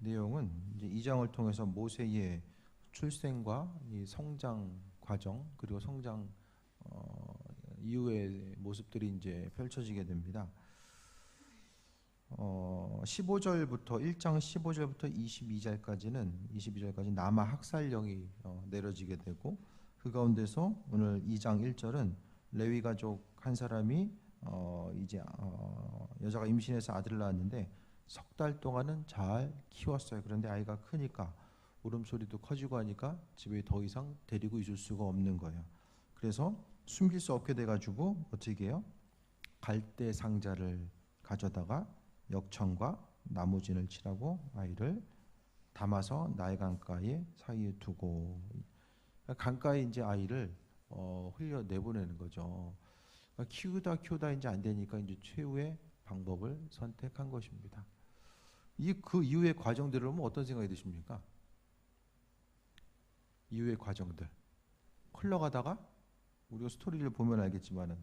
내용은 이제 2장을 통해서 모세의 출생과 이 성장 과정 그리고 성장 이후의 모습들이 이제 펼쳐지게 됩니다. 15절부터 1장 15절부터 22절까지 남아 학살령이 내려지게 되고 그 가운데서 오늘 2장 1절은 레위 가족 한 사람이 여자가 임신해서 아들을 낳았는데 석 달 동안은 잘 키웠어요. 그런데 아이가 크니까 울음소리도 커지고 하니까 집에 더 이상 데리고 있을 수가 없는 거예요. 그래서 숨길 수 없게 돼가지고 어떻게 해요? 갈대 상자를 가져다가 역청과 나무진을 칠하고 아이를 담아서 나일 강가에 사이에 두고, 강가에 이제 아이를 흘려 내보내는 거죠. 그러니까 키우다 이제 안 되니까 이제 최후의 방법을 선택한 것입니다. 그 이후의 과정들을 보면 어떤 생각이 드십니까? 이후의 과정들 흘러가다가 우리가 스토리를 보면 알겠지만은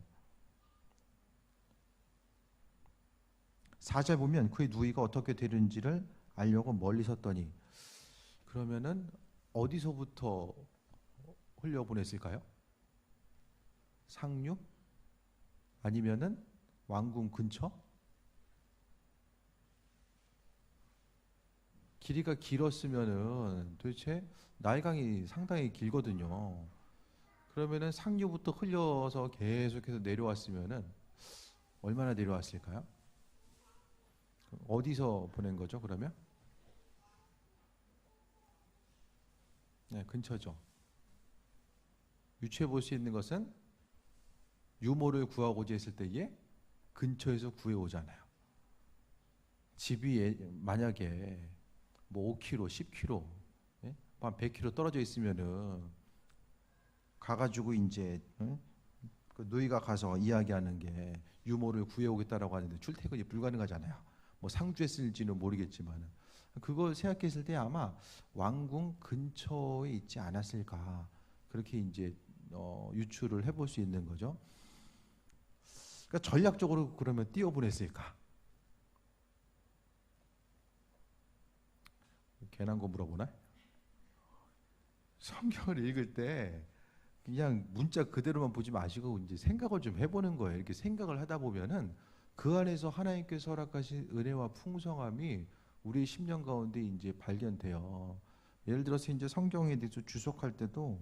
4절 보면 그의 누이가 어떻게 되는지를 알려고 멀리 섰더니, 그러면은 어디서부터 흘려보냈을까요? 상류? 아니면은 왕궁 근처? 길이가 길었으면은 도대체 나일강이 상당히 길거든요. 그러면은 상류부터 흘려서 계속해서 내려왔으면은 얼마나 내려왔을까요? 어디서 보낸 거죠, 그러면? 네, 근처죠. 유추해 볼 수 있는 것은 유모를 구하고자 했을 때에 근처에서 구해 오잖아요. 집이 만약에 뭐 5km, 10km, 예? 한 100km 떨어져 있으면은 가가지고 이제 그 누이가 가서 이야기하는 게 유모를 구해오겠다라고 하는데 출퇴근이 불가능하잖아요. 뭐 상주했을지는 모르겠지만 그걸 생각했을 때 아마 왕궁 근처에 있지 않았을까, 그렇게 이제 유추를 해볼 수 있는 거죠. 그러니까 전략적으로 그러면 띄워보냈을까? 괜한 거 물어보나? 성경을 읽을 때 그냥 문자 그대로만 보지 마시고 이제 생각을 좀 해보는 거예요. 이렇게 생각을 하다 보면은 그 안에서 하나님께서 허락하신 은혜와 풍성함이 우리 심령 가운데 이제 발견돼요. 예를 들어서 이제 성경에 대해서 주석할 때도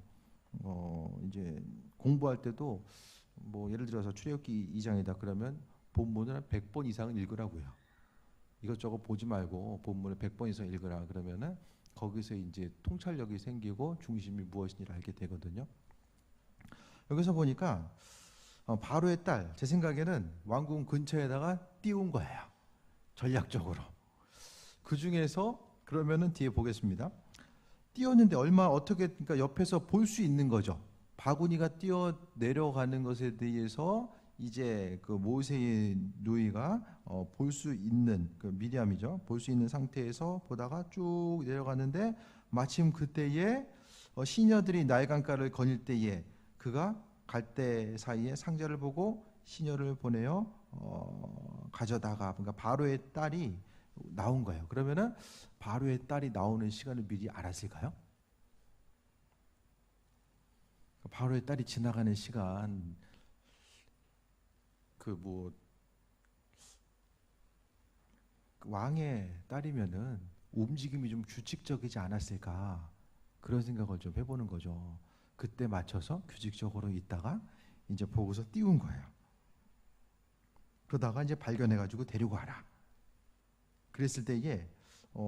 이제 공부할 때도 뭐 예를 들어서 출애굽기 2장이다 그러면 본문을 한 100번 이상은 읽으라고요. 이것저것 보지 말고 본문을 100번 이상 읽으라 그러면은 거기서 이제 통찰력이 생기고 중심이 무엇인지를 알게 되거든요. 여기서 보니까 바로의 딸, 제 생각에는 왕궁 근처에다가 띄운 거예요. 전략적으로. 그 중에서 그러면은 뒤에 보겠습니다. 띄웠는데 그러니까 옆에서 볼 수 있는 거죠. 바구니가 뛰어 내려가는 것에 대해서 이제 그 모세의 누이가 볼 수 있는, 그 미디암이죠. 볼 수 있는 상태에서 보다가 쭉 내려가는데 마침 그때에 시녀들이 나일강가를 거닐 때에 그가 갈대 사이에 상자를 보고 시녀를 보내어 가져다가, 그러니까 바로의 딸이 나온 거예요. 그러면은 바로의 딸이 나오는 시간을 미리 알았을까요? 바로의 딸이 지나가는 시간, 왕의 딸이면은 움직임이 좀 규칙적이지 않았을까, 그런 생각을 좀 해보는 거죠. 그때 맞춰서 규칙적으로 있다가 이제 보고서 띄운 거예요. 그러다가 이제 발견해가지고 데리고 와라. 그랬을 때에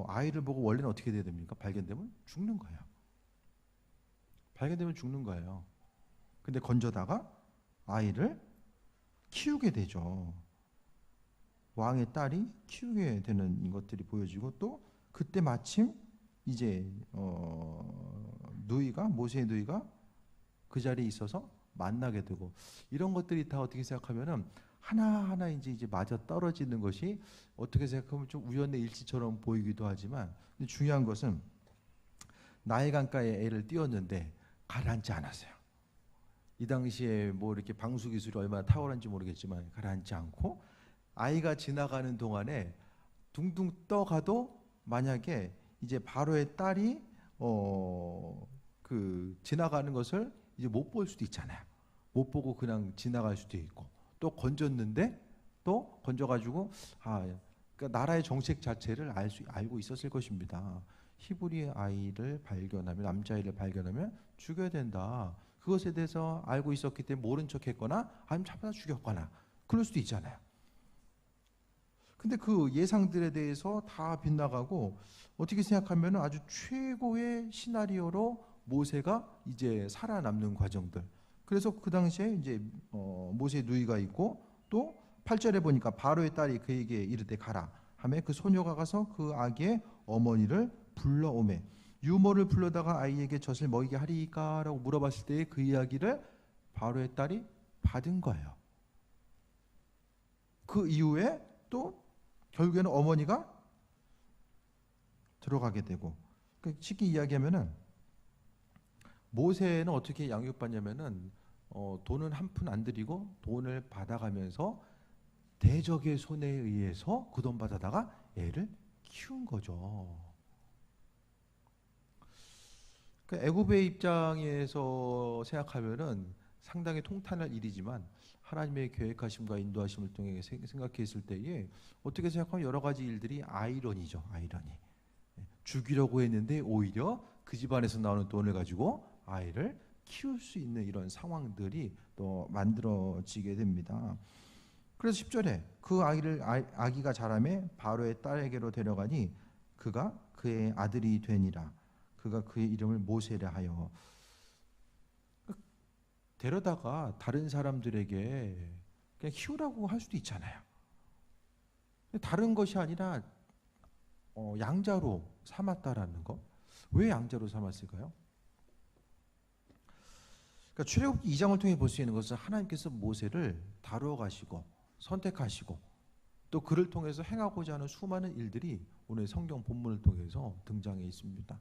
아이를 보고 원래는 어떻게 돼야 됩니까? 발견되면 죽는 거예요. 발견되면 죽는 거예요. 근데 건져다가 아이를 키우게 되죠. 왕의 딸이 키우게 되는 것들이 보여지고, 또 그때 마침 이제 모세의 누이가 그 자리에 있어서 만나게 되고, 이런 것들이 다 어떻게 생각하면은 하나하나 이제 맞아 떨어지는 것이 어떻게 생각하면 좀 우연의 일치처럼 보이기도 하지만, 근데 중요한 것은 나일 강가에 애를 띄웠는데 가라앉지 않았어요. 이 당시에 뭐 이렇게 방수 기술이 얼마나 탁월한지 모르겠지만 가라앉지 않고 아이가 지나가는 동안에 둥둥 떠가도 만약에 이제 바로의 딸이 지나가는 것을 이제 못 볼 수도 있잖아요. 못 보고 그냥 지나갈 수도 있고, 또 건졌는데 또 건져가지고 그러니까 나라의 정책 자체를 알고 있었을 것입니다. 히브리 아이를 발견하면, 남자아이를 발견하면 죽여야 된다. 그것에 대해서 알고 있었기 때문에 모른 척했거나 아니면 잡아다 죽였거나 그럴 수도 있잖아요. 근데 그 예상들에 대해서 다 빗나가고 어떻게 생각하면 아주 최고의 시나리오로 모세가 이제 살아남는 과정들. 그래서 그 당시에 이제 모세 누이가 있고, 또 8절에 보니까 바로의 딸이 그에게 이르되 가라 하며 그 소녀가 가서 그 아기의 어머니를 불러오매, 유모를 불러다가 아이에게 젖을 먹이게 하리까라고 물어봤을 때 그 이야기를 바로의 딸이 받은 거예요. 그 이후에 또 결국에는 어머니가 들어가게 되고, 쉽게 이야기하면은 모세는 어떻게 양육받냐면은 돈은 한 푼 안 들이고 돈을 받아가면서 대적의 손에 의해서 그 돈 받아다가 애를 키운 거죠. 애굽의 입장에서 생각하면은 상당히 통탄할 일이지만 하나님의 계획하심과 인도하심을 통해 생각했을 때에 어떻게 생각하면 여러 가지 일들이 아이러니죠. 아이러니. 죽이려고 했는데 오히려 그 집안에서 나오는 돈을 가지고 아이를 키울 수 있는 이런 상황들이 또 만들어지게 됩니다. 그래서 10절에 그 아기가 자라매 바로의 딸에게로 데려가니 그가 그의 아들이 되니라. 그가 그의 이름을 모세라 하여. 데려다가 다른 사람들에게 그냥 키우라고 할 수도 있잖아요. 다른 것이 아니라 양자로 삼았다라는 거. 왜 양자로 삼았을까요? 그러니까 출애굽기 2장을 통해 볼 수 있는 것은 하나님께서 모세를 다루어 가시고 선택하시고 또 그를 통해서 행하고자 하는 수많은 일들이 오늘 성경 본문을 통해서 등장해 있습니다.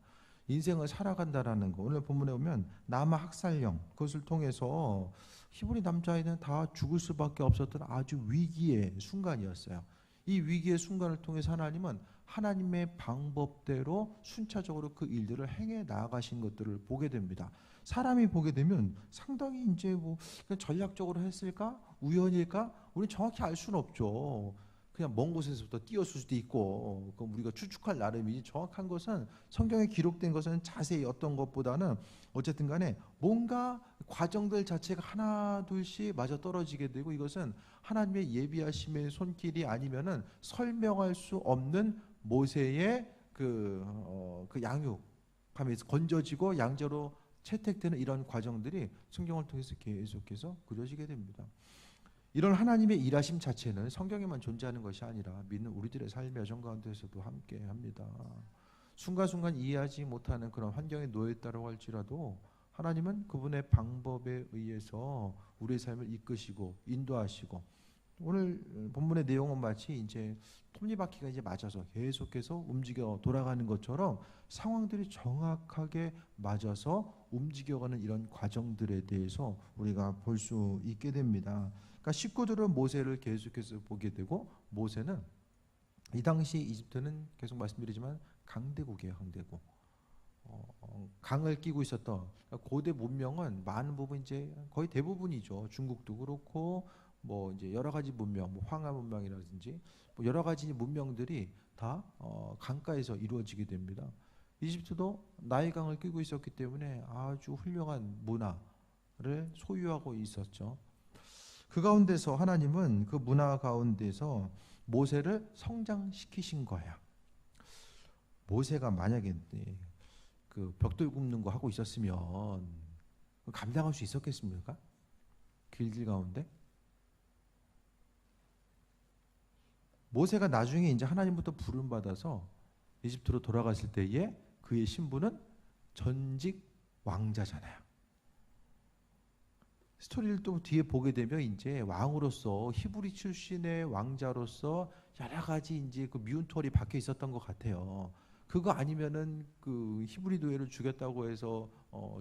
인생을 살아간다라는 거, 오늘 본문에 보면 남아 학살령, 그것을 통해서 히브리 남자아이는 다 죽을 수밖에 없었던 아주 위기의 순간이었어요. 이 위기의 순간을 통해서 하나님은 하나님의 방법대로 순차적으로 그 일들을 행해 나아가신 것들을 보게 됩니다. 사람이 보게 되면 상당히 이제 그냥 전략적으로 했을까? 우연일까? 우리는 정확히 알 수는 없죠. 그냥 먼 곳에서부터 뛰었을 수도 있고, 그럼 우리가 추측할 나름이지 정확한 것은 성경에 기록된 것은 자세히 어떤 것보다는 어쨌든 간에 뭔가 과정들 자체가 하나 둘씩 맞아 떨어지게 되고, 이것은 하나님의 예비하심의 손길이 아니면은 설명할 수 없는 모세의 그 양육하면서 건져지고 양자로 채택되는 이런 과정들이 성경을 통해서 계속해서 그려지게 됩니다. 이런 하나님의 일하심 자체는 성경에만 존재하는 것이 아니라 믿는 우리들의 삶의 여정 가운데서도 함께 합니다. 순간순간 이해하지 못하는 그런 환경에 놓여 있다고 할지라도 하나님은 그분의 방법에 의해서 우리의 삶을 이끄시고 인도하시고, 오늘 본문의 내용은 마치 이제 톱니바퀴가 이제 맞아서 계속해서 움직여 돌아가는 것처럼 상황들이 정확하게 맞아서 움직여가는 이런 과정들에 대해서 우리가 볼 수 있게 됩니다. 그러니까 식구들은 모세를 계속해서 보게 되고, 모세는 이 당시 이집트는 계속 말씀드리지만 강대국이에요. 강대국. 강을 끼고 있었던, 그러니까 고대 문명은 많은 부분 이제 거의 대부분이죠. 중국도 그렇고 뭐 이제 여러 가지 문명, 뭐 황하 문명이라든지 뭐 여러 가지 문명들이 다 강가에서 이루어지게 됩니다. 이집트도 나일강을 끼고 있었기 때문에 아주 훌륭한 문화를 소유하고 있었죠. 그 가운데서 하나님은 그 문화 가운데서 모세를 성장시키신 거예요. 모세가 만약에 그 벽돌 굽는 거 하고 있었으면 감당할 수 있었겠습니까? 길들 가운데? 모세가 나중에 이제 하나님부터 부름 받아서 이집트로 돌아갔을 때에 그의 신분은 전직 왕자잖아요. 스토리를 또 뒤에 보게 되면 이제 왕으로서 히브리 출신의 왕자로서 여러 가지 이제 그 미운 털이 박혀 있었던 것 같아요. 그거 아니면은 그 히브리 노예를 죽였다고 해서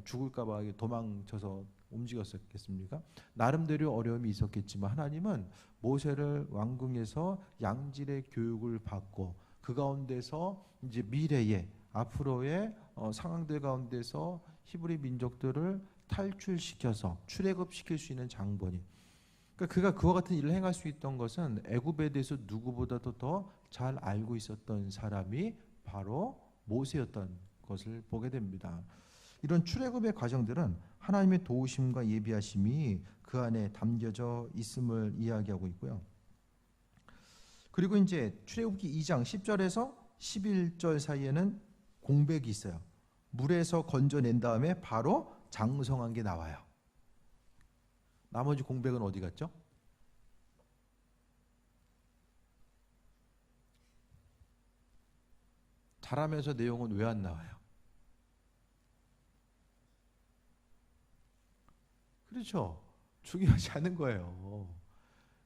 죽을까봐 도망쳐서 움직였었겠습니까? 나름대로 어려움이 있었겠지만 하나님은 모세를 왕궁에서 양질의 교육을 받고 그 가운데서 이제 미래의 앞으로의 상황들 가운데서 히브리 민족들을 탈출시켜서 출애굽시킬 수 있는 장본인. 그러니까 그가 그와 같은 일을 행할 수 있던 것은 애굽에 대해서 누구보다도 더 잘 알고 있었던 사람이 바로 모세였던 것을 보게 됩니다. 이런 출애굽의 과정들은 하나님의 도우심과 예비하심이 그 안에 담겨져 있음을 이야기하고 있고요. 그리고 이제 출애굽기 2장 10절에서 11절 사이에는 공백이 있어요. 물에서 건져낸 다음에 바로 장성한 게 나와요. 나머지 공백은 어디 갔죠? 잘하면서 내용은 왜 안 나와요? 그렇죠. 중요하지 않은 거예요.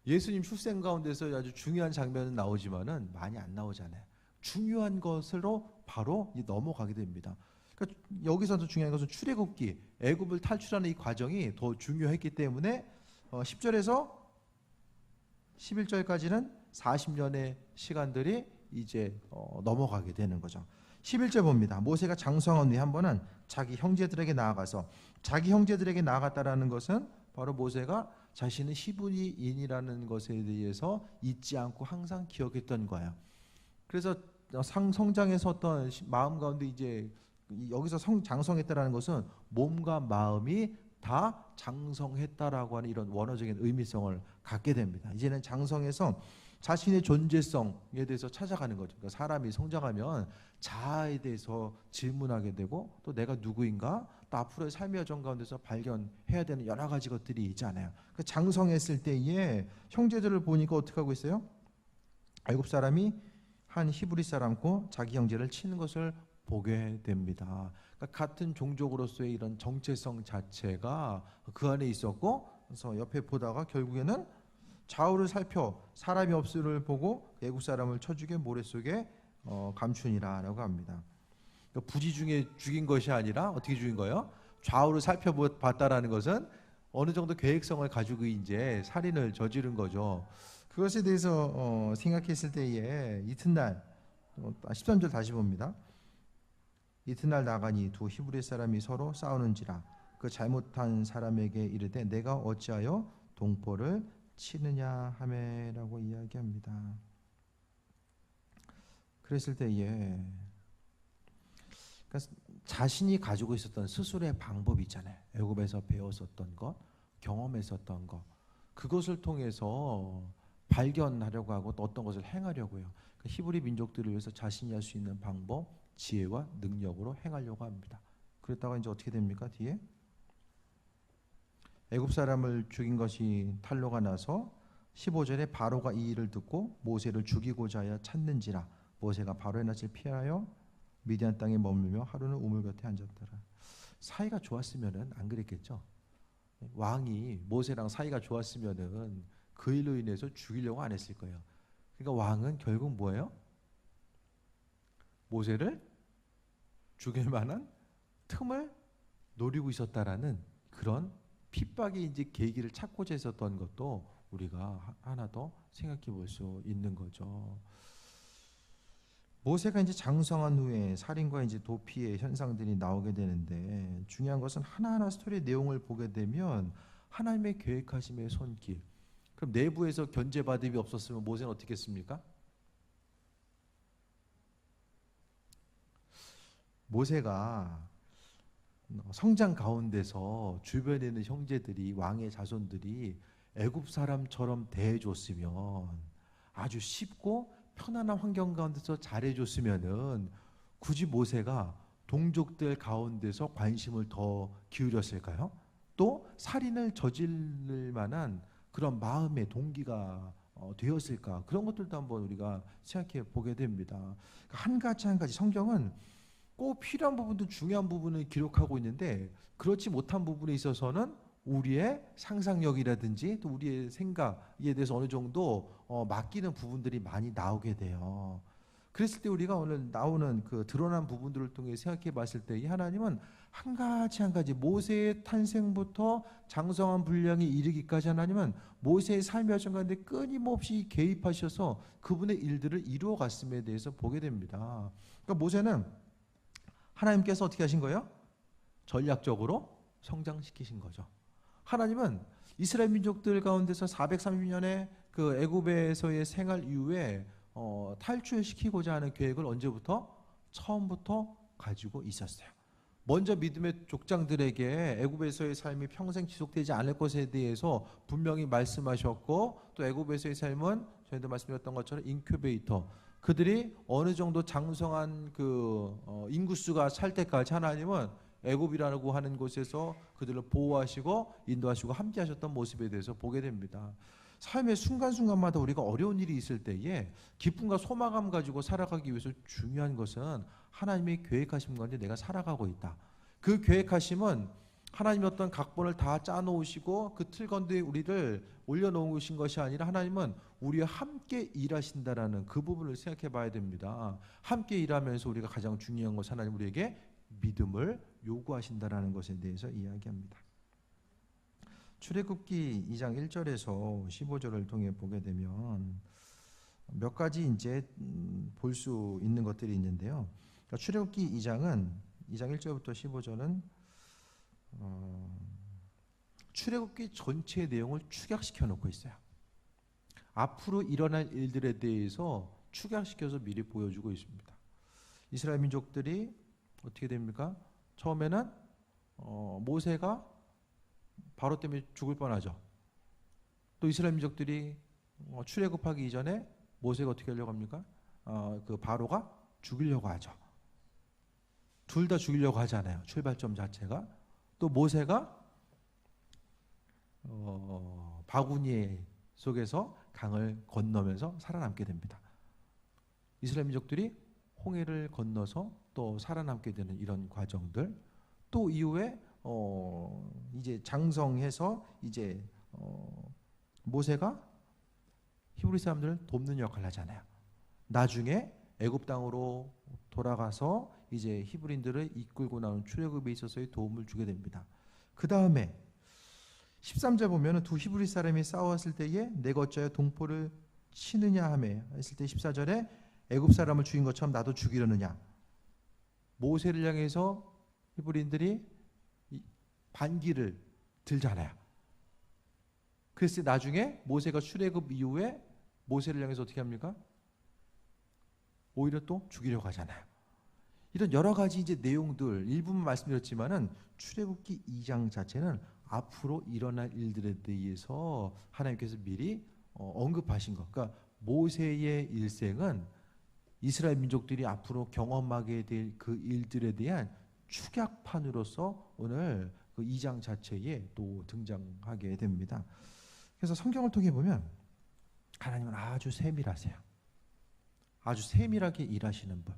예수님 출생 가운데서 아주 중요한 장면은 나오지만은 많이 안 나오잖아요. 중요한 것으로 바로 넘어가게 됩니다. 그러니까 여기서도 중요한 것은 출애굽기, 애굽을 탈출하는 이 과정이 더 중요했기 때문에 10절에서 11절까지는 40년의 시간들이 이제 넘어가게 되는 거죠. 11절 봅니다. 모세가 장성한 후에 한 번은 자기 형제들에게 나아가서, 자기 형제들에게 나아갔다라는 것은 바로 모세가 자신은 히브리인이라는 것에 대해서 잊지 않고 항상 기억했던 거예요. 그래서 성장에서 어떤 마음 가운데 이제 여기서 장성했다라는 것은 몸과 마음이 다 장성했다라고 하는 이런 원어적인 의미성을 갖게 됩니다. 이제는 장성해서 자신의 존재성에 대해서 찾아가는 거죠. 그러니까 사람이 성장하면 자아에 대해서 질문하게 되고 또 내가 누구인가, 또 앞으로의 삶의 여정 가운데서 발견해야 되는 여러 가지 것들이 있잖아요. 그 장성했을 때에 형제들을 보니까 어떻게 하고 있어요? 애굽 사람이 한 히브리 사람고 자기 형제를 치는 것을 보게 됩니다. 그러니까 같은 종족으로서의 이런 정체성 자체가 그 안에 있었고, 그래서 옆에 보다가 결국에는 좌우를 살펴 사람이 없음을 보고 애국 사람을 쳐 죽여 모래 속에 감추니라라고 합니다. 그러니까 부지 중에 죽인 것이 아니라 어떻게 죽인 거예요? 좌우를 살펴봤다라는 것은 어느 정도 계획성을 가지고 이제 살인을 저지른 거죠. 그것에 대해서 생각했을 때에 이튿날 13절 다시 봅니다. 이튿날 나가니 두 히브리 사람이 서로 싸우는지라 그 잘못한 사람에게 이르되 내가 어찌하여 동포를 치느냐 하매라고 이야기합니다. 그랬을 때에 그러니까 자신이 가지고 있었던 스스로의 방법이 있잖아요. 애굽에서 배웠었던 것, 경험했었던 것, 그것을 통해서 발견하려고 하고 또 어떤 것을 행하려고요. 그러니까 히브리 민족들을 위해서 자신이 할 수 있는 방법, 지혜와 능력으로 행하려고 합니다. 그랬다가 이제 어떻게 됩니까? 뒤에 애굽 사람을 죽인 것이 탄로가 나서 15절에 바로가 이 일을 듣고 모세를 죽이고자 하여 찾는지라 모세가 바로의 낯을 피하여 미디안 땅에 머물며 하루는 우물 곁에 앉았더라. 사이가 좋았으면은 안 그랬겠죠. 왕이 모세랑 사이가 좋았으면은 그 일로 인해서 죽이려고 안 했을 거예요. 그러니까 왕은 결국 뭐예요? 모세를 죽일 만한 틈을 노리고 있었다라는 그런 핍박의 이제 계기를 찾고자 했었던 것도 우리가 하나 더 생각해 볼 수 있는 거죠. 모세가 이제 장성한 후에 살인과 이제 도피의 현상들이 나오게 되는데 중요한 것은 하나하나 스토리의 내용을 보게 되면 하나님의 계획하심의 손길. 그럼 내부에서 견제받음이 없었으면 모세는 어떻게 했습니까? 모세가 성장 가운데서 주변에 있는 형제들이 왕의 자손들이 애굽 사람처럼 대해줬으면 아주 쉽고 편안한 환경 가운데서 잘해줬으면은 굳이 모세가 동족들 가운데서 관심을 더 기울였을까요? 또 살인을 저지를 만한 그런 마음의 동기가 되었을까? 그런 것들도 한번 우리가 생각해 보게 됩니다. 한 가지 한 가지 성경은 꼭 필요한 부분도 중요한 부분을 기록하고 있는데 그렇지 못한 부분에 있어서는 우리의 상상력이라든지 또 우리의 생각에 대해서 어느 정도 맡기는 부분들이 많이 나오게 돼요. 그랬을 때 우리가 오늘 나오는 그 드러난 부분들을 통해 생각해 봤을 때 이 하나님은 한 가지 한 가지 모세의 탄생부터 장성한 분량에 이르기까지 하나님은 모세의 삶의 여정 가운데 끊임없이 개입하셔서 그분의 일들을 이루어 갔음에 대해서 보게 됩니다. 그러니까 모세는 하나님께서 어떻게 하신 거예요? 전략적으로 성장시키신 거죠. 하나님은 이스라엘 민족들 가운데서 430년의 그 애굽에서의 생활 이후에 탈출시키고자 하는 계획을 언제부터? 처음부터 가지고 있었어요. 먼저 믿음의 족장들에게 애굽에서의 삶이 평생 지속되지 않을 것에 대해서 분명히 말씀하셨고, 또 애굽에서의 삶은 저희도 말씀드렸던 것처럼 인큐베이터, 그들이 어느 정도 장성한 그 인구수가 찰 때까지 하나님은 애굽이라고 하는 곳에서 그들을 보호하시고 인도하시고 함께하셨던 모습에 대해서 보게 됩니다. 삶의 순간순간마다 우리가 어려운 일이 있을 때에 기쁨과 소망감 가지고 살아가기 위해서 중요한 것은 하나님의 계획하신 가운데 내가 살아가고 있다. 그 계획하심은 하나님의 어떤 각본을 다 짜놓으시고 그 틀 가운데 우리를 올려놓으신 것이 아니라 하나님은 우리와 함께 일하신다라는 그 부분을 생각해 봐야 됩니다. 함께 일하면서 우리가 가장 중요한 것은 하나님 우리에게 믿음을 요구하신다라는 것에 대해서 이야기합니다. 출애굽기 2장 1절에서 15절을 통해 보게 되면 몇 가지 이제 볼 수 있는 것들이 있는데요. 그러니까 출애굽기 2장 1절부터 15절은 출애굽기 전체의 내용을 축약시켜 놓고 있어요. 앞으로 일어날 일들에 대해서 축약시켜서 미리 보여주고 있습니다. 이스라엘 민족들이 어떻게 됩니까? 처음에는 모세가 바로 때문에 죽을 뻔하죠. 또 이스라엘 민족들이 출애굽하기 이전에 모세가 어떻게 하려고 합니까? 그 바로가 죽이려고 하죠. 둘 다 죽이려고 하잖아요. 출발점 자체가. 또 모세가 바구니 속에서 강을 건너면서 살아남게 됩니다. 이스라엘 민족들이 홍해를 건너서 또 살아남게 되는 이런 과정들, 또 이후에 이제 장성해서 이제 모세가 히브리 사람들을 돕는 역할을 하잖아요. 나중에 애굽 땅으로 돌아가서 이제 히브리인들을 이끌고 나온 출애굽에 있어서의 도움을 주게 됩니다. 그 다음에 13절 보면은 두 히브리 사람이 싸웠을 때에 내가 어찌하여 동포를 치느냐 하며 했을 때 14절에 애굽 사람을 죽인 것처럼 나도 죽이려느냐. 모세를 향해서 히브리인들이 반기를 들잖아요. 그래서 나중에 모세가 출애굽 이후에 모세를 향해서 어떻게 합니까? 오히려 또 죽이려고 하잖아요. 이런 여러 가지 이제 내용들 일부분 말씀드렸지만은 출애굽기 2장 자체는 앞으로 일어날 일들에 대해서 하나님께서 미리 언급하신 것. 그러니까 모세의 일생은 이스라엘 민족들이 앞으로 경험하게 될 그 일들에 대한 축약판으로서 오늘 그 2장 자체에 또 등장하게 됩니다. 그래서 성경을 통해 보면 하나님은 아주 세밀하세요. 아주 세밀하게 일하시는 분.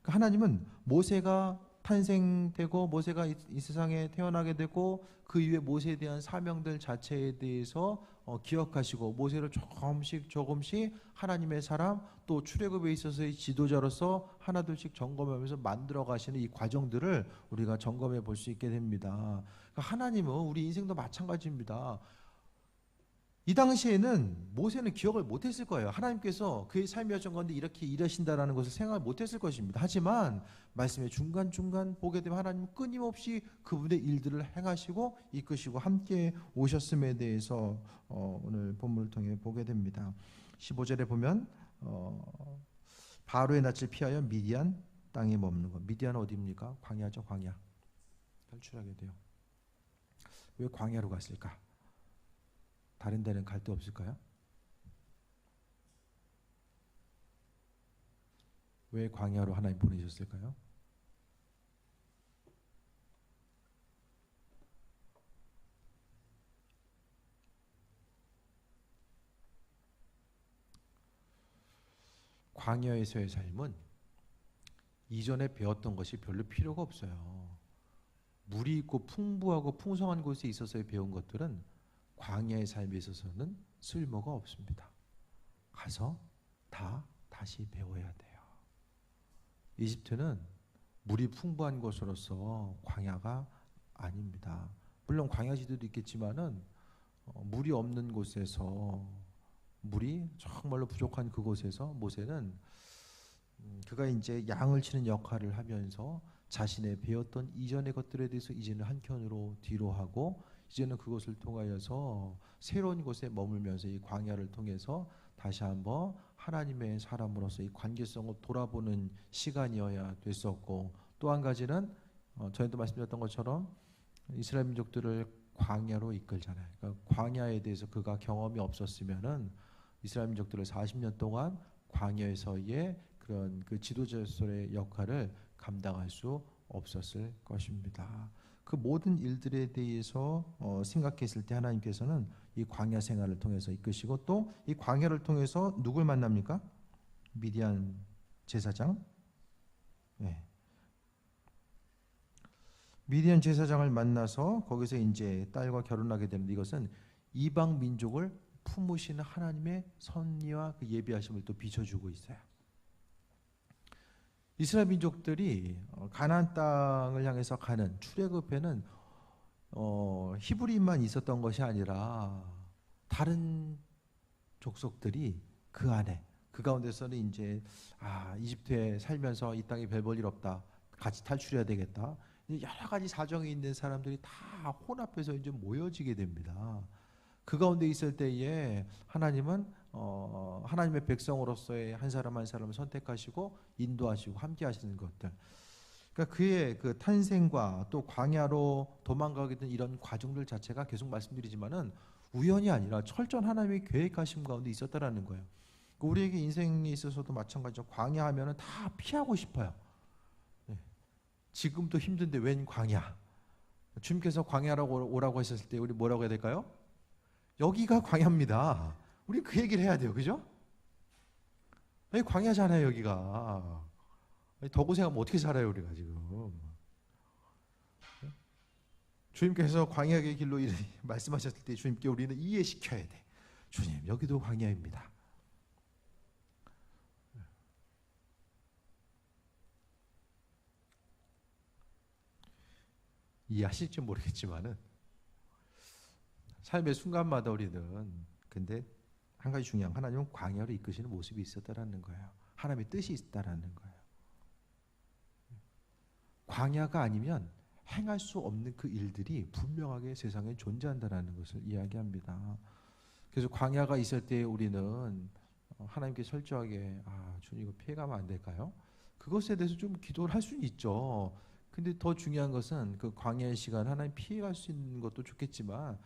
그러니까 하나님은 모세가 탄생되고 모세가 이 세상에 태어나게 되고 그 이후에 모세에 대한 사명들 자체에 대해서 기억하시고 모세를 조금씩 하나님의 사람 또 출애굽에 있어서의 지도자로서 하나둘씩 점검하면서 만들어 가시는 이 과정들을 우리가 점검해 볼 수 있게 됩니다. 그러니까 하나님은 우리 인생도 마찬가지입니다. 이 당시에는 모세는 기억을 못했을 거예요. 하나님께서 그의 삶의 여정 가운데 이렇게 일하신다라는 것을 생각을 못했을 것입니다. 하지만 말씀의 중간중간 보게 되면 하나님은 끊임없이 그분의 일들을 행하시고 이끄시고 함께 오셨음에 대해서 오늘 본문을 통해 보게 됩니다. 15절에 보면 바로의 낯을 피하여 미디안 땅에 머무는 것. 미디안은 어디입니까? 광야죠, 광야. 탈출하게 돼요. 왜 광야로 갔을까? 다른 데는 갈 데 없을까요? 왜 광야로 하나님 보내셨을까요? 광야에서의 삶은 이전에 배웠던 것이 별로 필요가 없어요. 물이 있고 풍부하고 풍성한 곳에 있어서의 배운 것들은 광야의 삶에 있어서는 쓸모가 없습니다. 가서 다시 배워야 돼요. 이집트는 물이 풍부한 곳으로서 광야가 아닙니다. 물론 광야 지도도 있겠지만은 물이 없는 곳에서, 물이 정말로 부족한 그곳에서 모세는 그가 이제 양을 치는 역할을 하면서 자신의 배웠던 이전의 것들에 대해서 이제는 한켠으로 뒤로 하고, 이제는 그것을 통하여서 새로운 곳에 머물면서 이 광야를 통해서 다시 한번 하나님의 사람으로서 이 관계성을 돌아보는 시간이어야 됐었고, 또 한 가지는 전에도 말씀드렸던 것처럼 이스라엘 민족들을 광야로 이끌잖아요. 그러니까 광야에 대해서 그가 경험이 없었으면은 이스라엘 민족들을 40년 동안 광야에서의 그런 그 지도자로서의 역할을 감당할 수 없었을 것입니다. 그 모든 일들에 대해서 생각했을 때 하나님께서는 이 광야 생활을 통해서 이끄시고, 또 이 광야를 통해서 누굴 만납니까? 미디안 제사장. 네. 미디안 제사장을 만나서 거기서 이제 딸과 결혼하게 되는데, 이것은 이방 민족을 품으시는 하나님의 섭리와 그 예비하심을 또 비춰주고 있어요. 이스라엘 민족들이 가나안 땅을 향해서 가는 출애굽에는 히브리인만 있었던 것이 아니라 다른 족속들이 그 안에, 그 가운데서는 이제 이집트에 살면서 이 땅에 별 볼 일 없다, 같이 탈출해야 되겠다, 여러 가지 사정이 있는 사람들이 다 혼합해서 이제 모여지게 됩니다. 그 가운데 있을 때에 하나님은 하나님의 백성으로서의 한 사람 한 사람을 선택하시고 인도하시고 함께 하시는 것들, 그러니까 그의 그 탄생과 또 광야로 도망가게 된 이런 과정들 자체가 계속 말씀드리지만은 우연이 아니라 철저한 하나님의 계획하심 가운데 있었다라는 거예요. 우리에게 인생에 있어서도 마찬가지죠. 광야 하면은 다 피하고 싶어요. 네. 지금도 힘든데 웬 광야? 주님께서 광야라고 오라고 하셨을 때 우리 뭐라고 해야 될까요? 여기가 광야입니다. 우리 그 얘기를 해야 돼요. 그죠? 여기 광야잖아요. 여기가. 더 고생하면 어떻게 살아요 우리가 지금. 주님께서 광야의 길로 말씀하셨을 때 주님께 우리는 이해시켜야 돼. 주님, 여기도 광야입니다. 이해하실지 모르겠지만은 삶의 순간마다 우리는, 근데 한 가지 중요한, 하나님은 광야로 이끄시는 모습이 있었다라는 거예요. 하나님의 뜻이 있다라는 거예요. 광야가 아니면 행할 수 없는 그 일들이 분명하게 세상에 존재한다라는 것을 이야기합니다. 그래서 광야가 있을 때 우리는 하나님께 철저하게 주님 이거 피해가면 안 될까요? 그것에 대해서 좀 기도를 할 수는 있죠. 근데 더 중요한 것은 그 광야의 시간, 하나님 피해갈 수 있는 것도 좋겠지만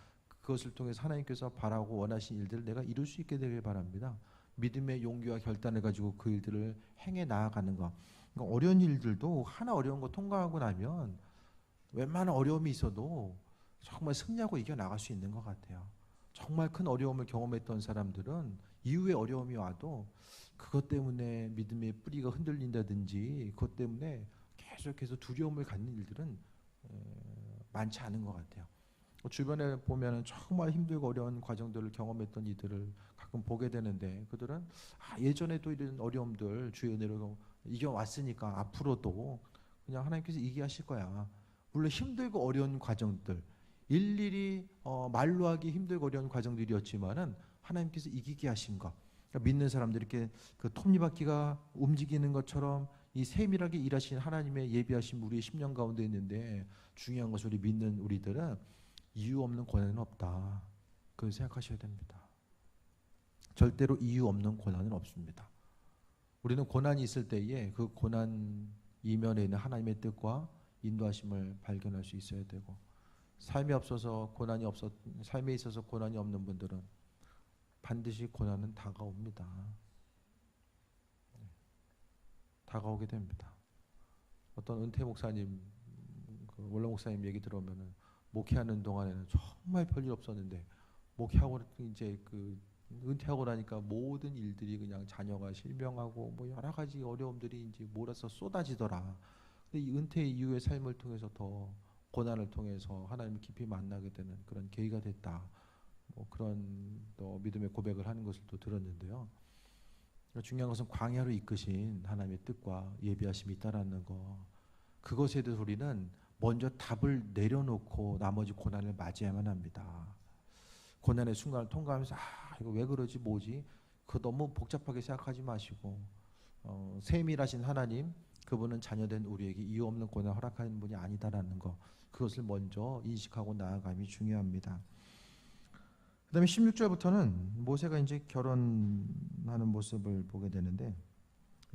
그것을 통해서 하나님께서 바라고 원하신 일들을 내가 이룰 수 있게 되길 바랍니다. 믿음의 용기와 결단을 가지고 그 일들을 행해 나아가는 것. 그러니까 어려운 일들도 하나 어려운 거 통과하고 나면 웬만한 어려움이 있어도 정말 승리하고 이겨나갈 수 있는 것 같아요. 정말 큰 어려움을 경험했던 사람들은 이후에 어려움이 와도 그것 때문에 믿음의 뿌리가 흔들린다든지 그것 때문에 계속해서 두려움을 갖는 일들은 많지 않은 것 같아요. 주변에 보면은 정말 힘들고 어려운 과정들을 경험했던 이들을 가끔 보게 되는데, 그들은 예전에도 이런 어려움들 주의 은혜로 이겨왔으니까 앞으로도 그냥 하나님께서 이기하실 거야. 물론 힘들고 어려운 과정들, 일일이 말로 하기 힘들고 어려운 과정들이었지만은 하나님께서 이기게 하신 것. 그러니까 믿는 사람들이 이렇게 그 톱니바퀴가 움직이는 것처럼 이 세밀하게 일하신 하나님의 예비하신 우리의 10년 가운데 있는데, 중요한 것은 우리 믿는 우리들은 이유 없는 고난은 없다. 그걸 생각하셔야 됩니다. 절대로 이유 없는 고난은 없습니다. 우리는 고난이 있을 때에 그 고난 이면에 있는 하나님의 뜻과 인도하심을 발견할 수 있어야 되고, 삶에 있어서 고난이 없는 분들은 반드시 고난은 다가옵니다. 다가오게 됩니다. 어떤 은퇴 목사님, 원로 목사님 얘기 들어보면은 목회하는 동안에는 정말 별일 없었는데 목회하고 이제 그 은퇴하고 나니까 모든 일들이 그냥 자녀가 실명하고 뭐 여러 가지 어려움들이 이제 몰아서 쏟아지더라. 근데 이 은퇴 이후의 삶을 통해서 더 고난을 통해서 하나님을 깊이 만나게 되는 그런 계기가 됐다. 뭐 그런 또 믿음의 고백을 하는 것을 또 들었는데요. 중요한 것은 광야로 이끄신 하나님의 뜻과 예비하심이 있다라는 거. 그것에 대해서 우리는 먼저 답을 내려놓고 나머지 고난을 맞이해야만 합니다. 고난의 순간을 통과하면서 이거 왜 그러지 뭐지? 그거 너무 복잡하게 생각하지 마시고 세밀하신 하나님, 그분은 자녀된 우리에게 이유 없는 고난을 허락하는 분이 아니다라는 거, 그것을 먼저 인식하고 나아감이 중요합니다. 그 다음에 16절부터는 모세가 이제 결혼하는 모습을 보게 되는데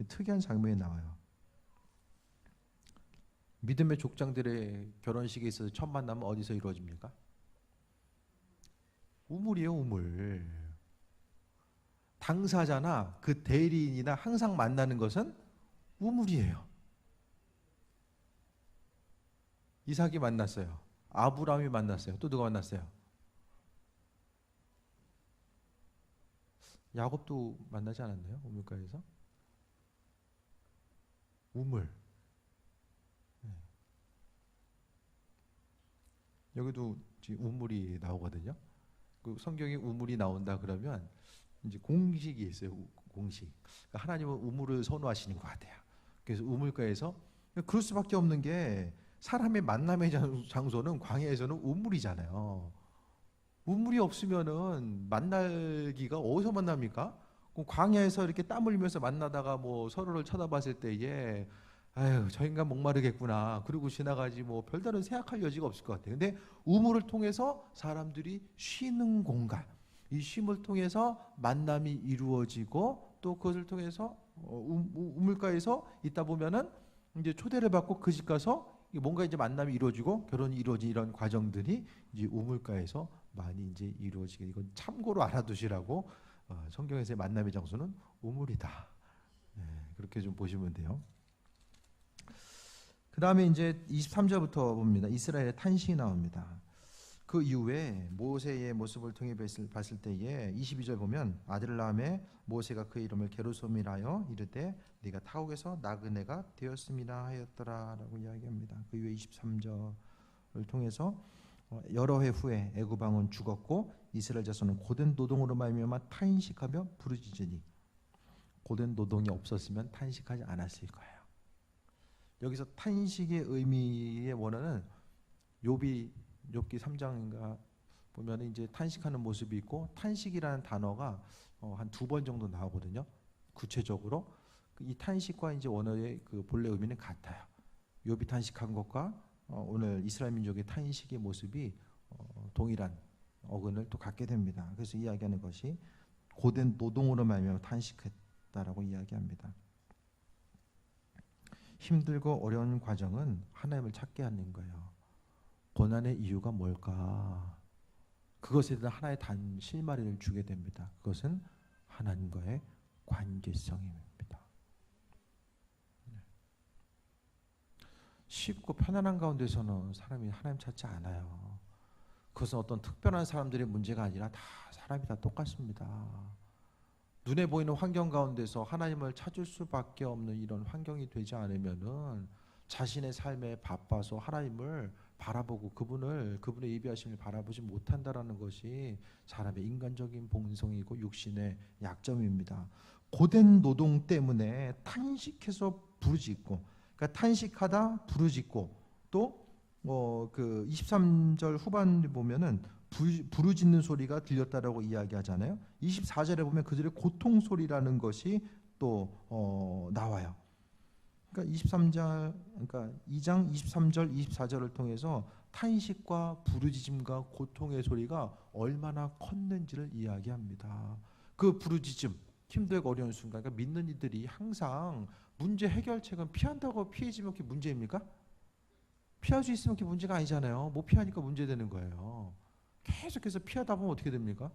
특이한 장면이 나와요. 믿음의 족장들의 결혼식에 있어서 첫 만남은 어디서 이루어집니까? 우물이에요, 우물. 당사자나 그 대리인이나 항상 만나는 것은 우물이에요. 이삭이 만났어요. 아브라함이 만났어요. 또 누가 만났어요? 야곱도 만나지 않았나요? 우물가에서? 우물. 여기도 우물이 나오거든요. 그 성경에 우물이 나온다 그러면 이제 공식이 있어요. 공식. 그러니까 하나님은 우물을 선호하시는 것 같아요. 그래서 우물가에서 그럴 수밖에 없는 게 사람의 만남의 장소는 광야에서는 우물이잖아요. 우물이 없으면은 만나기가 어디서 만납니까? 광야에서 이렇게 땀 흘리면서 만나다가 뭐 서로를 쳐다봤을 때에 아유, 저 인간 목마르겠구나. 그리고 지나가지 뭐 별다른 생각할 여지가 없을 것 같아요. 근데 우물을 통해서 사람들이 쉬는 공간, 이 쉼을 통해서 만남이 이루어지고 또 그것을 통해서 우물가에서 있다 보면은 이제 초대를 받고 그 집 가서 뭔가 이제 만남이 이루어지고 결혼이 이루어진 이런 과정들이 이제 우물가에서 많이 이제 이루어지게, 이건 참고로 알아두시라고, 성경에서의 만남의 장소는 우물이다. 네, 그렇게 좀 보시면 돼요. 그 다음에 이제 23절부터 봅니다. 이스라엘의 탄식이 나옵니다. 그 이후에 모세의 모습을 통해 봤을 때에 22절 보면 아들을 낳음에 모세가 그 이름을 게르솜이라 하여 이르되 네가 타국에서 나그네가 되었음이라 하였더라라고 이야기합니다. 그 이후에 23절을 통해서 여러 해 후에 애굽 왕은 죽었고 이스라엘 자손은 고된 노동으로 말미암아 탄식하며 부르짖으니, 고된 노동이 없었으면 탄식하지 않았을 거예요. 여기서 탄식의 의미의 원어는 욥기 3장인가 보면 이제 탄식하는 모습이 있고, 탄식이라는 단어가 한 2번 정도 나오거든요. 구체적으로 이 탄식과 이제 원어의 그 본래 의미는 같아요. 욥이 탄식한 것과 오늘 이스라엘 민족의 탄식의 모습이 동일한 어근을 또 갖게 됩니다. 그래서 이야기하는 것이 고된 노동으로 말미암아 탄식했다라고 이야기합니다. 힘들고 어려운 과정은 하나님을 찾게 하는 거예요. 고난의 이유가 뭘까? 그것에 대한 하나의 실마리를 주게 됩니다. 그것은 하나님과의 관계성입니다. 쉽고 편안한 가운데서는 사람이 하나님 찾지 않아요. 그것은 어떤 특별한 사람들의 문제가 아니라 다 사람이 다 똑같습니다. 눈에 보이는 환경 가운데서 하나님을 찾을 수밖에 없는 이런 환경이 되지 않으면은 자신의 삶에 바빠서 하나님을 바라보고 그분의 예비하심을 바라보지 못한다라는 것이 사람의 인간적인 본성이고 육신의 약점입니다. 고된 노동 때문에 탄식해서 부르짖고, 그러니까 탄식하다 부르짖고, 또 그 23절 후반에 보면은 부르짖는 소리가 들렸다라고 이야기하잖아요. 24절에 보면 그들의 고통 소리라는 것이 또 나와요. 그러니까 2장 23절 24절을 통해서 탄식과 부르짖음과 고통의 소리가 얼마나 컸는지를 이야기합니다. 그 부르짖음, 힘들고 어려운 순간, 그러니까 믿는 이들이 항상 문제 해결책은 피한다고 피해지면 그게 문제입니까? 피할 수 있으면 그게 문제가 아니잖아요. 못 피하니까 문제되는 거예요. 계속해서 피하다 보면 어떻게 됩니까?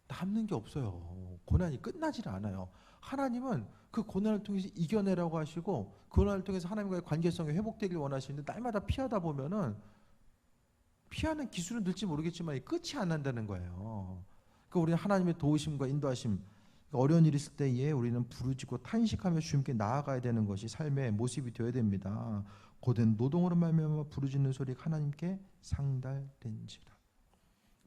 남는 게 없어요. 고난이 끝나질 않아요. 하나님은 그 고난을 통해서 이겨내라고 하시고, 그 고난을 통해서 하나님과의 관계성이 회복되길 원하시는데, 날마다 피하다 보면은 피하는 기술은 늘지 모르겠지만 끝이 안 난다는 거예요. 그러니까 우리는 하나님의 도우심과 인도하심, 어려운 일이 있을 때에 우리는 부르짖고 탄식하며 주님께 나아가야 되는 것이 삶의 모습이 되어야 됩니다. 고된 노동으로 말미암아 부르짖는 소리가 하나님께 상달된지라.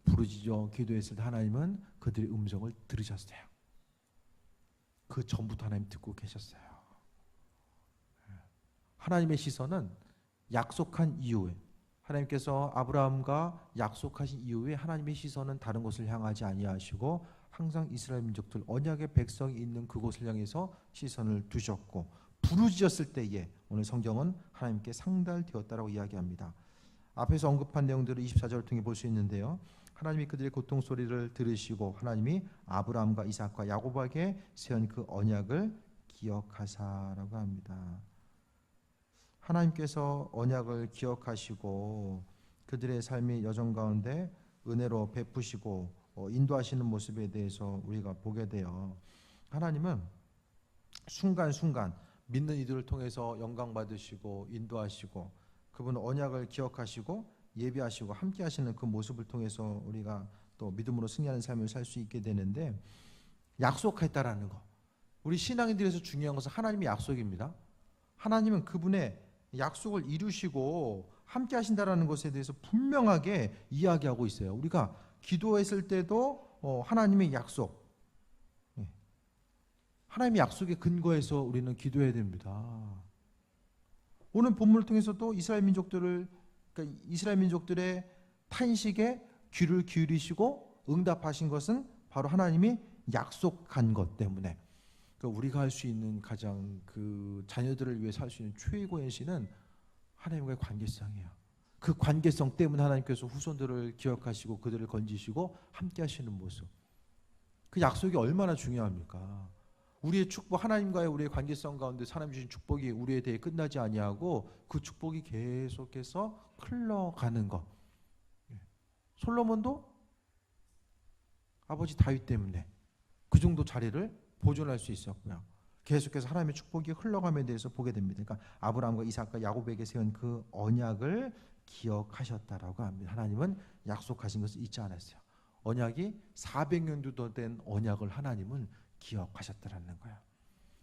부르짖어 기도했을 때 하나님은 그들의 음성을 들으셨어요. 그 전부터 하나님 듣고 계셨어요. 하나님의 시선은 약속한 이후에, 하나님께서 아브라함과 약속하신 이후에 하나님의 시선은 다른 곳을 향하지 아니하시고 항상 이스라엘 민족들, 언약의 백성이 있는 그곳을 향해서 시선을 두셨고, 부르짖었을 때에 오늘 성경은 하나님께 상달되었다라고 이야기합니다. 앞에서 언급한 내용들을 24절을 통해 볼 수 있는데요. 하나님이 그들의 고통 소리를 들으시고 하나님이 아브라함과 이삭과 야곱에게 세운 그 언약을 기억하사라고 합니다. 하나님께서 언약을 기억하시고 그들의 삶의 여정 가운데 은혜로 베푸시고 인도하시는 모습에 대해서 우리가 보게 돼요. 하나님은 순간순간 믿는 이들을 통해서 영광 받으시고 인도하시고, 그분은 언약을 기억하시고 예비하시고 함께 하시는 그 모습을 통해서 우리가 또 믿음으로 승리하는 삶을 살 수 있게 되는데, 약속했다라는 거, 우리 신앙인들에서 중요한 것은 하나님의 약속입니다. 하나님은 그분의 약속을 이루시고 함께 하신다라는 것에 대해서 분명하게 이야기하고 있어요. 우리가 기도했을 때도 하나님의 약속, 하나님의 약속에 근거해서 우리는 기도해야 됩니다. 오늘 본문을 통해서도 이스라엘 민족들의 탄식에 귀를 기울이시고 응답하신 것은 바로 하나님이 약속한 것 때문에, 그러니까 우리가 할 수 있는 가장 그 자녀들을 위해 살 수 있는 최고의 신은 하나님과의 관계성이에요. 그 관계성 때문에 하나님께서 후손들을 기억하시고 그들을 건지시고 함께 하시는 모습, 그 약속이 얼마나 중요합니까? 우리의 축복, 하나님과의 우리의 관계성 가운데 하나님 주신 축복이 우리에 대해 끝나지 아니하고 그 축복이 계속해서 흘러가는 것. 솔로몬도 아버지 다윗 때문에 그 정도 자리를 보존할 수 있었고요. 계속해서 하나님의 축복이 흘러감에 대해서 보게 됩니다. 그러니까 아브라함과 이삭과 야곱에게 세운 그 언약을 기억하셨다라고 합니다. 하나님은 약속하신 것을 잊지 않았어요. 언약이 400년도 된 언약을 하나님은 기억하셨다라는 거예요.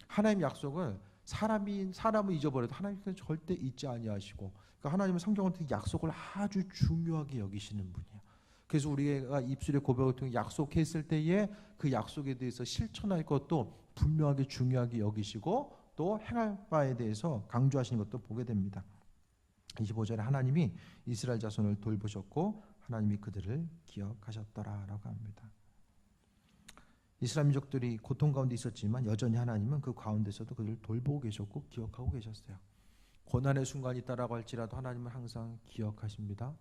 하나님 약속을 사람은 잊어버려도 하나님께서는 절대 잊지 아니하시고, 그러니까 하나님은 성경을 통해 약속을 아주 중요하게 여기시는 분이에요. 그래서 우리가 입술의 고백을 통해 약속했을 때에 그 약속에 대해서 실천할 것도 분명하게 중요하게 여기시고 또 행할 바에 대해서 강조하시는 것도 보게 됩니다. 25절에 하나님이 이스라엘 자손을 돌보셨고 하나님이 그들을 기억하셨더라라고 합니다. 이스라엘 민족들이 고통 가운데 있었지만 여전히 하나님은 그 가운데서도 그들을 돌보고 계셨고 기억하고 계셨어요. 고난의 순간이 있다라고 할지라도 하나님은 항상 기억하십니다.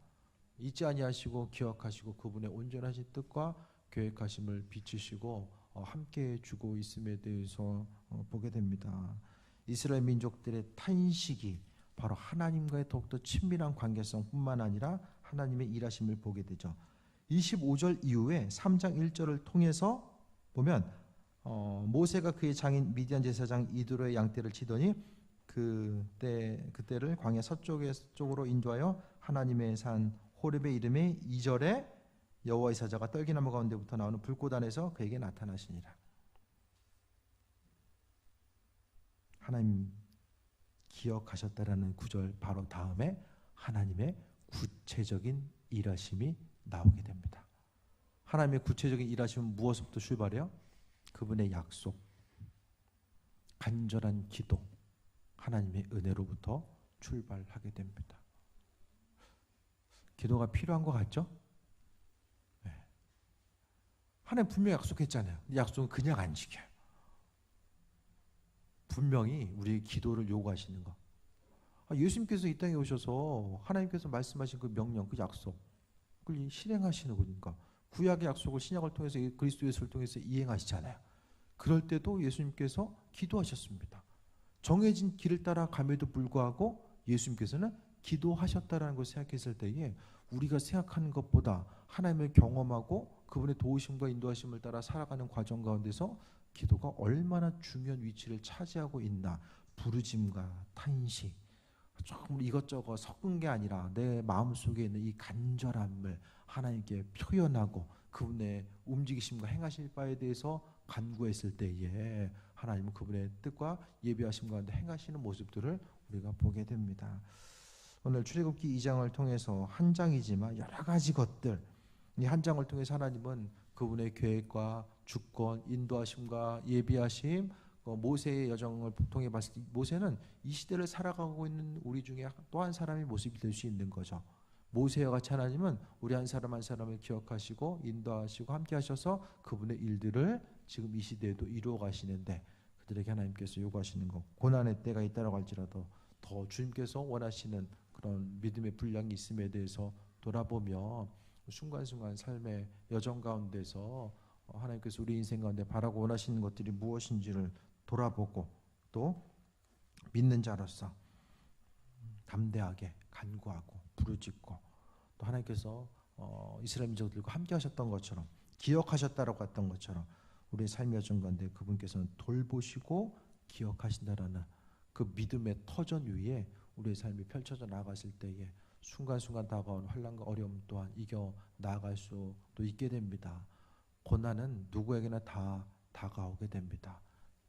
잊지 아니하시고 기억하시고 그분의 온전하신 뜻과 계획하심을 비추시고 함께해 주고 있음에 대해서 보게 됩니다. 이스라엘 민족들의 탄식이 바로 하나님과의 더욱더 친밀한 관계성뿐만 아니라 하나님의 일하심을 보게 되죠. 25절 이후에 3장 1절을 통해서 보면 모세가 그의 장인 미디안 제사장 이드로의 양떼를 치더니 그때를 광야 서쪽으로 인도하여 하나님의 산 호렙의 이름에 2절에 여호와의 사자가 떨기나무 가운데부터 나오는 불꽃 안에서 그에게 나타나시니라. 하나님 기억하셨다라는 구절 바로 다음에 하나님의 구체적인 일하심이 나오게 됩니다. 하나님의 구체적인 일하심은 무엇부터 출발해요? 그분의 약속, 간절한 기도, 하나님의 은혜로부터 출발하게 됩니다. 기도가 필요한 것 같죠? 네. 하나님 분명히 약속했잖아요. 약속은 그냥 안 지켜요. 분명히 우리의 기도를 요구하시는 것. 예수님께서 이 땅에 오셔서 하나님께서 말씀하신 그 명령, 그 약속, 그걸 실행하시는 거니까 구약의 약속을 신약을 통해서 그리스도 예수를 통해서 이행하시잖아요. 그럴 때도 예수님께서 기도하셨습니다. 정해진 길을 따라 감에도 불구하고 예수님께서는 기도하셨다라는 것을 생각했을 때에 우리가 생각하는 것보다 하나님을 경험하고 그분의 도우심과 인도하심을 따라 살아가는 과정 가운데서 기도가 얼마나 중요한 위치를 차지하고 있나. 부르짐과 탄식, 조금 이것저것 섞은 게 아니라 내 마음속에 있는 이 간절함을 하나님께 표현하고 그분의 움직이심과 행하실 바에 대해서 간구했을 때에 하나님은 그분의 뜻과 예비하심 가운데 행하시는 모습들을 우리가 보게 됩니다. 오늘 출애굽기 2장을 통해서 한 장이지만 여러 가지 것들, 이 한 장을 통해서 하나님은 그분의 계획과 주권, 인도하심과 예비하심, 모세의 여정을 통해 봤을 때 모세는 이 시대를 살아가고 있는 우리 중에 또 한 사람의 모습이 될 수 있는 거죠. 모세와 같이 하나님은 우리 한 사람 한 사람을 기억하시고 인도하시고 함께 하셔서 그분의 일들을 지금 이 시대에도 이루어 가시는데, 그들에게 하나님께서 요구하시는 것, 고난의 때가 있다라고 할지라도 더 주님께서 원하시는 그런 믿음의 분량이 있음에 대해서 돌아보며 순간순간 삶의 여정 가운데서 하나님께서 우리 인생 가운데 바라고 원하시는 것들이 무엇인지를 돌아보고, 또 믿는 자로서 담대하게 간구하고 부르짖고, 또 하나님께서 이스라엘 민족들과 함께 하셨던 것처럼 기억하셨다라고 했던 것처럼 우리의 삶의 여정 가운데 그분께서는 돌보시고 기억하신다라는 그 믿음의 터전 위에 우리의 삶이 펼쳐져 나아갔을 때에 순간순간 다가온 환난과 어려움 또한 이겨 나아갈 수도 있게 됩니다. 고난은 누구에게나 다 다가오게 됩니다.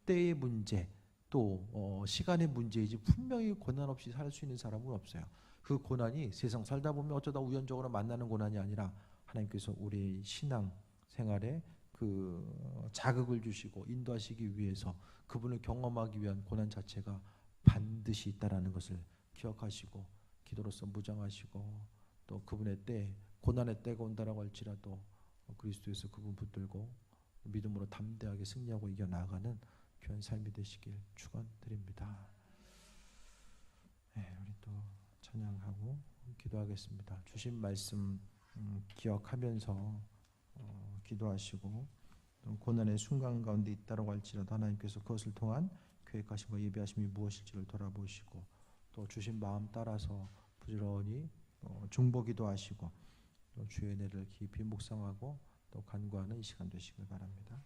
때의 문제, 또 시간의 문제이지 분명히 고난 없이 살 수 있는 사람은 없어요. 그 고난이 세상 살다 보면 어쩌다 우연적으로 만나는 고난이 아니라 하나님께서 우리 신앙 생활에 그 자극을 주시고 인도하시기 위해서 그분을 경험하기 위한 고난 자체가 반드시 있다라는 것을 기억하시고 기도로서 무장하시고, 또 그분의 때, 고난의 때가 온다라고 할지라도 그리스도에서 그분 붙들고 믿음으로 담대하게 승리하고 이겨나가는 귀한 삶이 되시길 축원드립니다. 네, 우리 또 찬양하고 기도하겠습니다. 주신 말씀 기억하면서 기도하시고, 또 고난의 순간 가운데 있다라고 할지라도 하나님께서 그것을 통한 계획하신 것, 예비하심이 무엇일지를 돌아보시고, 또 주신 마음 따라서 부지런히 중보기도 하시고, 또 주의 은혜를 깊이 묵상하고 또 간구하는 이 시간 되시길 바랍니다.